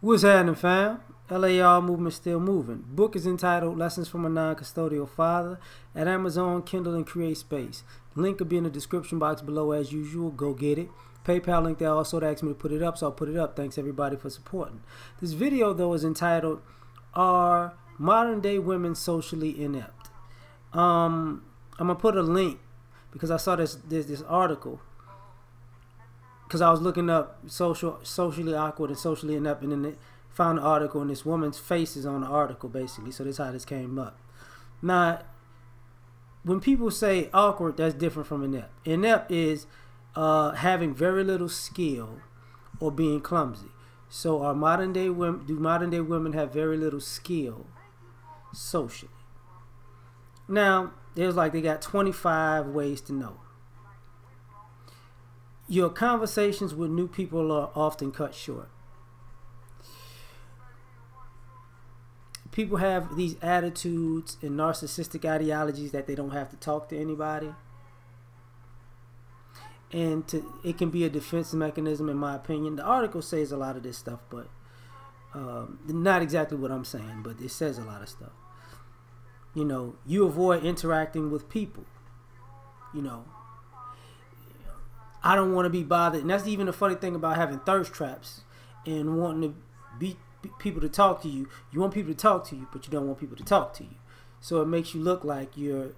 What's happening, fam? L.A.R. movement still moving. Book is entitled Lessons from a Non-Custodial Father at Amazon, Kindle, and Create Space. Link will be in the description box below as usual. Go get it. PayPal link there also asked me to put it up, so I'll put it up. Thanks everybody for supporting. This video though is entitled Are Modern Day Women Socially Inept? I'm gonna put a link because I saw this article because I was looking up socially awkward and socially inept, and then it found an article, and this woman's face is on the article basically. So this is how this came up. Now, when people say awkward, that's different from inept. Inept is having very little skill or being clumsy. So do modern day women have very little skill socially? Now, there's like they got 25 ways to know. Your conversations with new people are often cut short. People have these attitudes and narcissistic ideologies that they don't have to talk to anybody. And it can be a defense mechanism, in my opinion. The article says a lot of this stuff, but not exactly what I'm saying, but it says a lot of stuff. You know, you avoid interacting with people. You know, I don't want to be bothered. And that's even the funny thing about having thirst traps and wanting to be people to talk to you. You want people to talk to you, but you don't want people to talk to you. So it makes you look like you're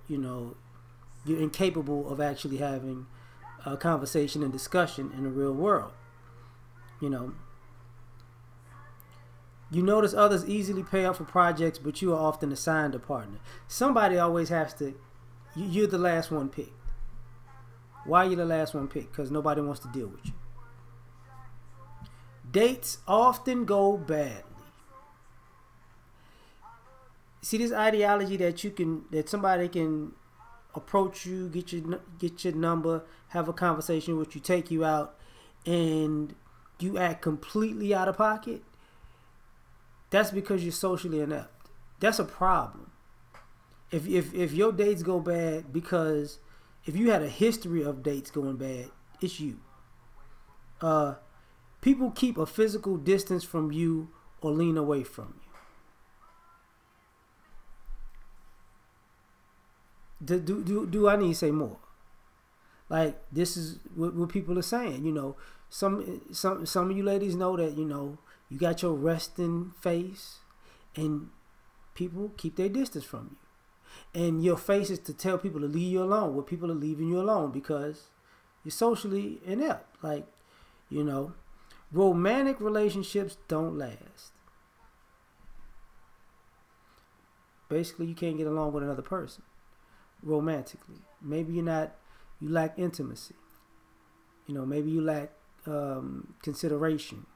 incapable of actually having a conversation and discussion in the real world. You notice others easily pay up for projects, but you are often assigned a partner. Somebody always has to. You're the last one picked. Why are you the last one picked? Because nobody wants to deal with you. Dates often go badly. See, this ideology that somebody can approach you, get your number, have a conversation with you, take you out, and you act completely out of pocket. That's because you're socially inept. That's a problem. If your dates go bad, because if you had a history of dates going bad, it's you. People keep a physical distance from you or lean away from you. Do I need to say more? Like, this is what people are saying. Some of you ladies know that you got your resting face, and people keep their distance from you. And your face is to tell people to leave you alone. Well, people are leaving you alone because you're socially inept. Like, romantic relationships don't last. Basically, you can't get along with another person romantically. Maybe you lack intimacy. Maybe you lack consideration.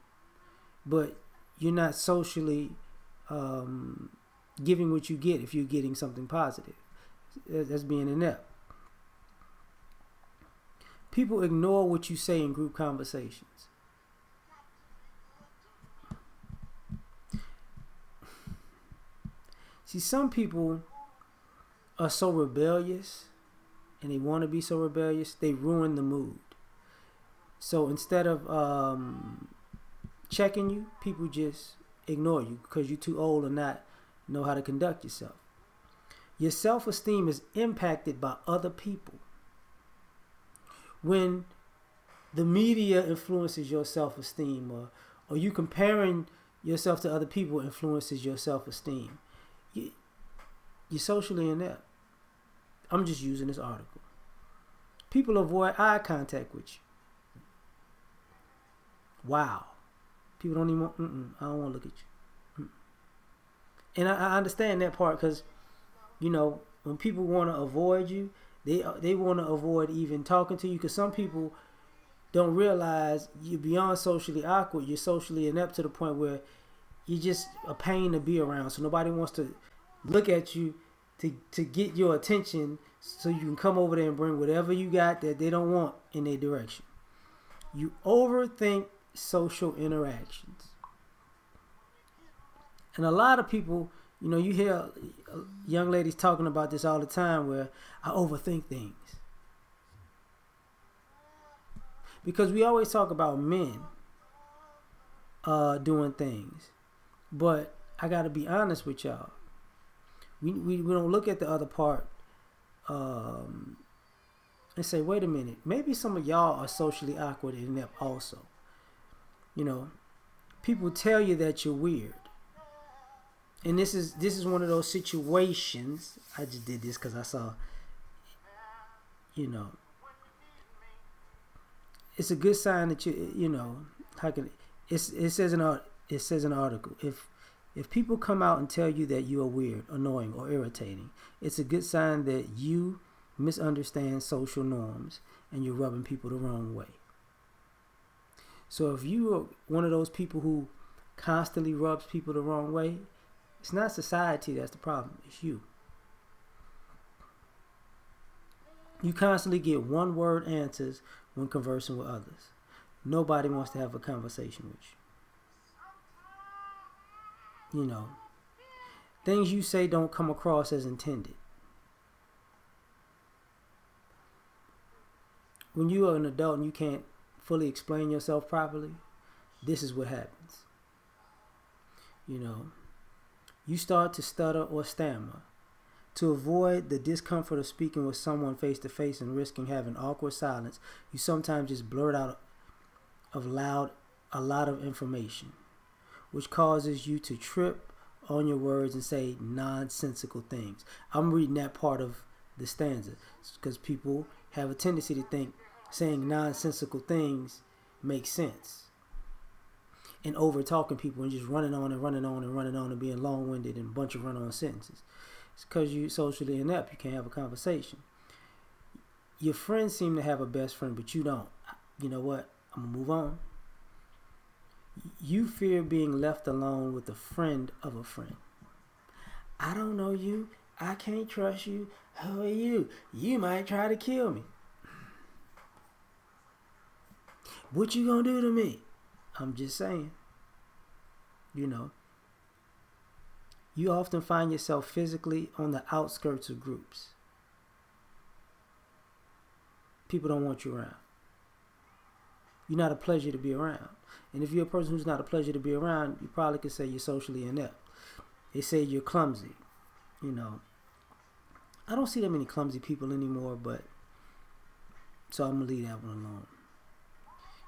But you're not socially giving what you get if you're getting something positive. That's being inept. People ignore what you say in group conversations. See, some people are so rebellious, and they want to be so rebellious, they ruin the mood. So instead of checking you, people just ignore you because you're too old or not know how to conduct yourself. Your self-esteem is impacted by other people. When the media influences your self-esteem, or you comparing yourself to other people influences your self-esteem, you're socially inept. I'm just using this article. People avoid eye contact with you. Wow. People don't even want, I don't want to look at you. And I understand that part because, when people want to avoid you, they want to avoid even talking to you, because some people don't realize you're beyond socially awkward. You're socially inept to the point where you're just a pain to be around. So nobody wants to look at you to get your attention so you can come over there and bring whatever you got that they don't want in their direction. You overthink social interactions. And a lot of people, you hear young ladies talking about this all the time, where I overthink things. Because we always talk about men doing things. But I got to be honest with y'all. We don't look at the other part and say, wait a minute, maybe some of y'all are socially awkward and inept also. You know, people tell you that you're weird. And this is one of those situations. I just did this because I saw, you know, it's a good sign that you know, how can it says in an article, if people come out and tell you that you are weird, annoying, or irritating, it's a good sign that you misunderstand social norms and you're rubbing people the wrong way. So if you are one of those people who constantly rubs people the wrong way, it's not society that's the problem, it's you. You constantly get one word answers when conversing with others. Nobody wants to have a conversation with you. You know, things you say don't come across as intended. When you are an adult and you can't fully explain yourself properly, this is what happens. You know, you start to stutter or stammer. To avoid the discomfort of speaking with someone face to face and risking having awkward silence, you sometimes just blurt out a lot of information, which causes you to trip on your words and say nonsensical things. I'm reading that part of the stanza because people have a tendency to think saying nonsensical things makes sense. And over talking people and just running on and running on and running on and being long-winded and a bunch of run-on sentences. It's because you're socially inept. You can't have a conversation. Your friends seem to have a best friend, but you don't. You know what? I'm going to move on. You fear being left alone with a friend of a friend. I don't know you. I can't trust you. Who are you? You might try to kill me. What you gonna do to me? I'm just saying. You know. You often find yourself physically on the outskirts of groups. People don't want you around. You're not a pleasure to be around. And if you're a person who's not a pleasure to be around, you probably could say you're socially inept. They say you're clumsy. You know. I don't see that many clumsy people anymore, but so I'm going to leave that one alone.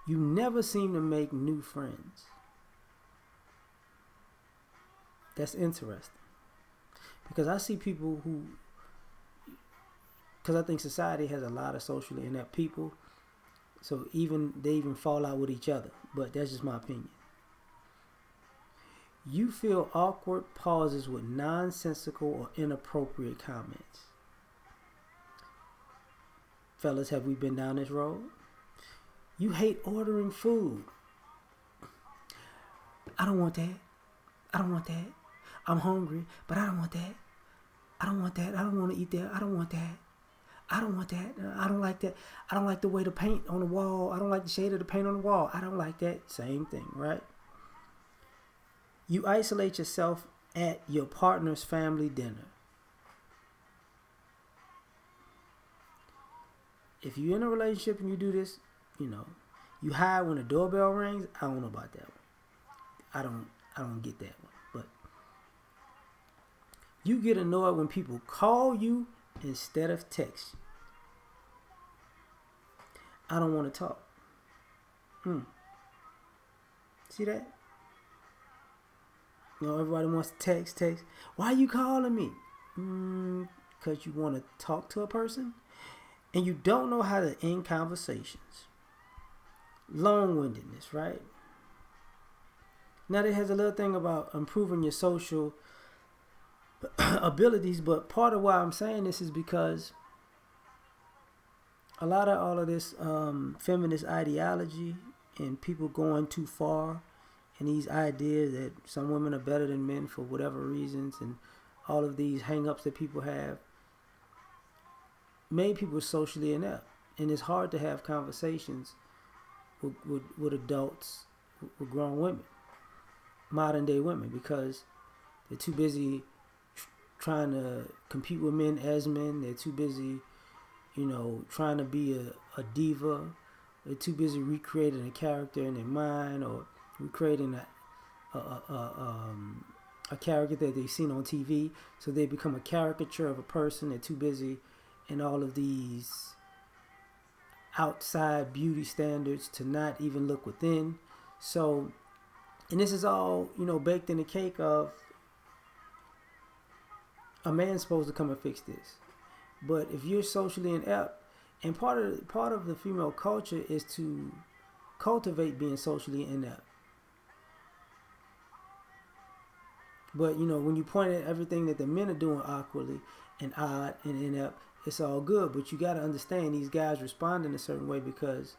You never seem to make new friends. That's interesting. Because I see people who, because I think society has a lot of socially inept people, so they even fall out with each other. But that's just my opinion. You feel awkward pauses with nonsensical or inappropriate comments. Fellas, have we been down this road? You hate ordering food. I don't want that. I don't want that. I'm hungry, but I don't want that. I don't want that. I don't want to eat that. I don't want that. I don't want that. I don't like that. I don't like the way the paint on the wall. I don't like the shade of the paint on the wall. I don't like that. Same thing, right? You isolate yourself at your partner's family dinner. If you're in a relationship and you do this, you know, you hide when the doorbell rings. I don't know about that one. I don't get that one. But you get annoyed when people call you instead of text you. I don't want to talk. See that? You know, everybody wants to text. Why are you calling me? Because you want to talk to a person and you don't know how to end conversations. Long-windedness, right? Now, it has a little thing about improving your social abilities, but part of why I'm saying this is because a lot of all of this feminist ideology and people going too far and these ideas that some women are better than men for whatever reasons and all of these hang-ups that people have made people socially inept. And it's hard to have conversations with adults, with grown women, modern day women, because they're too busy trying to compete with men as men. They're too busy, you know, trying to be a diva. They're too busy recreating a character in their mind or We're creating a character that they've seen on TV, so they become a caricature of a person. They're too busy in all of these outside beauty standards to not even look within. So, and this is all, baked in the cake of a man's supposed to come and fix this. But if you're socially inept, and part of the female culture is to cultivate being socially inept. But when you point at everything that the men are doing awkwardly and odd and inept, it's all good. But you got to understand these guys respond in a certain way because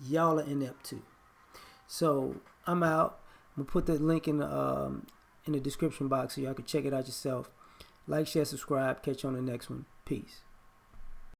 y'all are inept too. So I'm out. I'm gonna put the link in the description box so y'all can check it out yourself. Like, share, subscribe. Catch you on the next one. Peace.